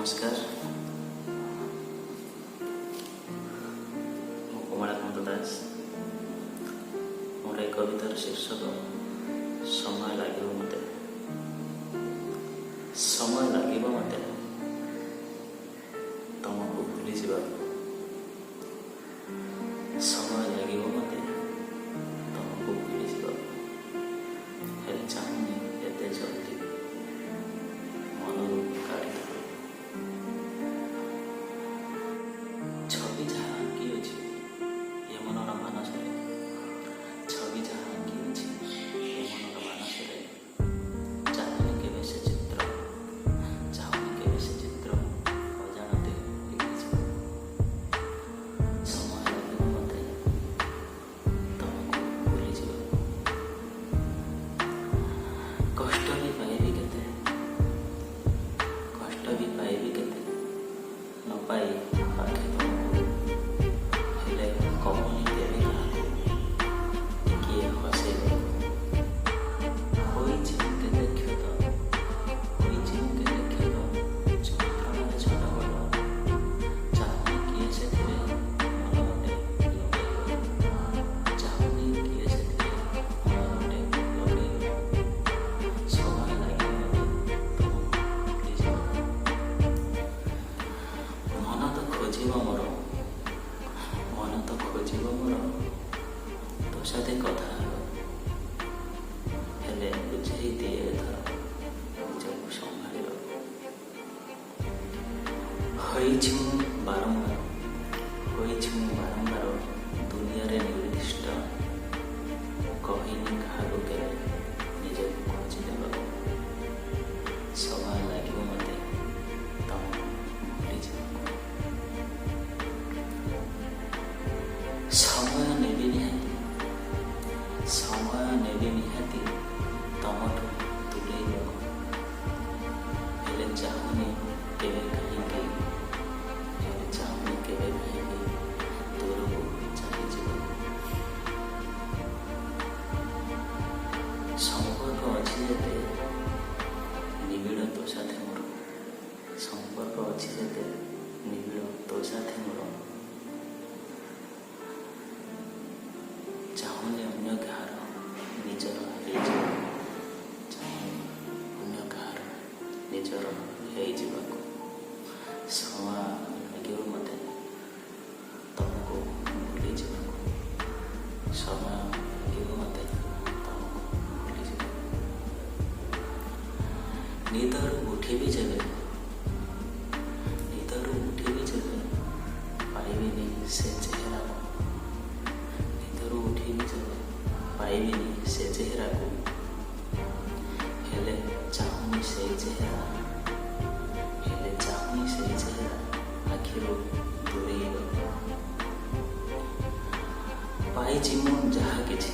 ନମସ୍କାର, ମୁଁ କମଳାକାନ୍ତ ଦାସ। ମୋର ଏ କବିତାର ଶୀର୍ଷକ ସମୟ ଲାଗିବ ମୋତେ। ସମୟ ଲାଗିବ ମୋତେ ତମକୁ ଭୁଲିଯିବାକୁ। ସମୟ ଲାଗିବ ମୋତେ ତମକୁ ଭୁଲିଯିବାକୁ। ହେଲେ ଚାହୁଁନି ଏତେ ଜଲ୍ଦି ମନରୁ କାଢ଼ିଦେବାକୁ। ଛବି ଯାହା ଆଙ୍କିଅଛି ଏ ମନର ମାନସରେ, ଛବି ଯାହା ଆଙ୍କିଅଛି ଏ ମନର ମାନସରେ, ଚାହୁଁନି କେବେ ସେ ଚିତ୍ର, ଚାହୁଁନି କେବେ ସେ ଚିତ୍ର ଅଜାଣତେ ଲିଖିଯିବ। ସମୟ ଲାଗିବ ମୋତେ ତମକୁ ଭୁଲିଯିବାକୁ। କଷ୍ଟ ବି ପାଇବି କେତେ, କଷ୍ଟ ବି ପାଇବି କେତେ, ନ ପାଇ ପାଖେ ତମକୁ। ହେଲେ କହୁନି କେବେ କାହାକୁ ଟିକିଏ ହସେଇବାକୁ। ହୋଇଛି ମୁଁ କେତେ କ୍ଷତ, ହୋଇଛି ମୁଁ କେତେ କ୍ଷତ, ଯନ୍ତ୍ରଣାରେ ଛୋଟ ବଡ଼, ଚାହୁଁନି କିଏ ସେଥିରେ ମନ ଗୋଟେ ଲଗେଇବାକୁ। ଚାହୁଁନି କିଏ ସେଥିରେ ମନ ଗୋଟେ ଲଗେଇବାକୁ। ସମୟ ଲାଗିବ ମୋତେ ତମକୁ ଭୁଲିଯିବାକୁ। ମନ ତ ଖୋଜିବ ମୋର, ମନ ତ ଖୋଜିବ ମୋର, ତୋ ସାଥେ କଥା ହେବ। ହେଲେ ବୁଝେଇ ଦିଏ ଏଥର ନିଜକୁ ସମ୍ଭାଳିବାକୁ। ହୋଇଛି ମୁଁ ବାରମ୍ବାର, ହୋଇଛି ମୁଁ ବାରମ୍ବାର ଦୁନିଆରେ ନିର୍ଦ୍ଦିଷ୍ଟ, କହିନି କାହାକୁ କେବେ ନିଜକୁ ଖୋଜି ଦେବାକୁ। ସମୟ ଲାଗିବ ମୋତେ ତମକୁ ଭୁଲିଯିବାକୁ। ସମୟ ନେବି ନିହାତି, ସମୟ ନେବି ନିହାତି ତମଠୁ ଦୂରେଇବାକୁ। ହେଲେ ଚାହୁଁନି କେବେ କାହିଁକି, ହେଲେ ଚାହୁଁନି କେବେ କାହିଁକି ଦୂରକୁ ଚାଲିଯିବାକୁ। ସମ୍ପର୍କ ଅଛି ଯେତେ ନିବିଡ଼ ତୋ ସାଥେ ମୋର, ସମ୍ପର୍କ ଅଛି ଯେତେ ନିବିଡ଼ ତୋ ସାଥେ ମୋର, ଚାହୁଁନି ଅନ୍ୟ କାହାର ନିଜର ହେଇଯିବାକୁ। ଚାହୁଁନି ଅନ୍ୟ କାହାର ନିଜର ହେଇଯିବାକୁ। ସମୟ ଲାଗିବ ମୋତେ ତମକୁ ଭୁଲିଯିବାକୁ। ସମୟ ଲାଗିବ ମୋତେ ତମକୁ ଭୁଲିଯିବାକୁ। ନିଦରୁ ଉଠିବି ଯେବେ, ନିଦରୁ ଉଠିବି ଯେବେ, ପାଇବିନି ସେ ଚେହେରାକୁ। ନିଦରୁ ଉଠିବି ଯେବେ, ପାଇବିନି ସେ ଚେହେରାକୁ। ହେଲେ ଚାହୁଁନି ସେଇ ଚେହେରା, ହେଲେ ଚାହୁଁନି ସେଇ ଚେହେରା ଆଖିରୁ ଦୂରେଇବାକୁ। ପାଇଛି ମୁଁ ଯାହା କିଛି,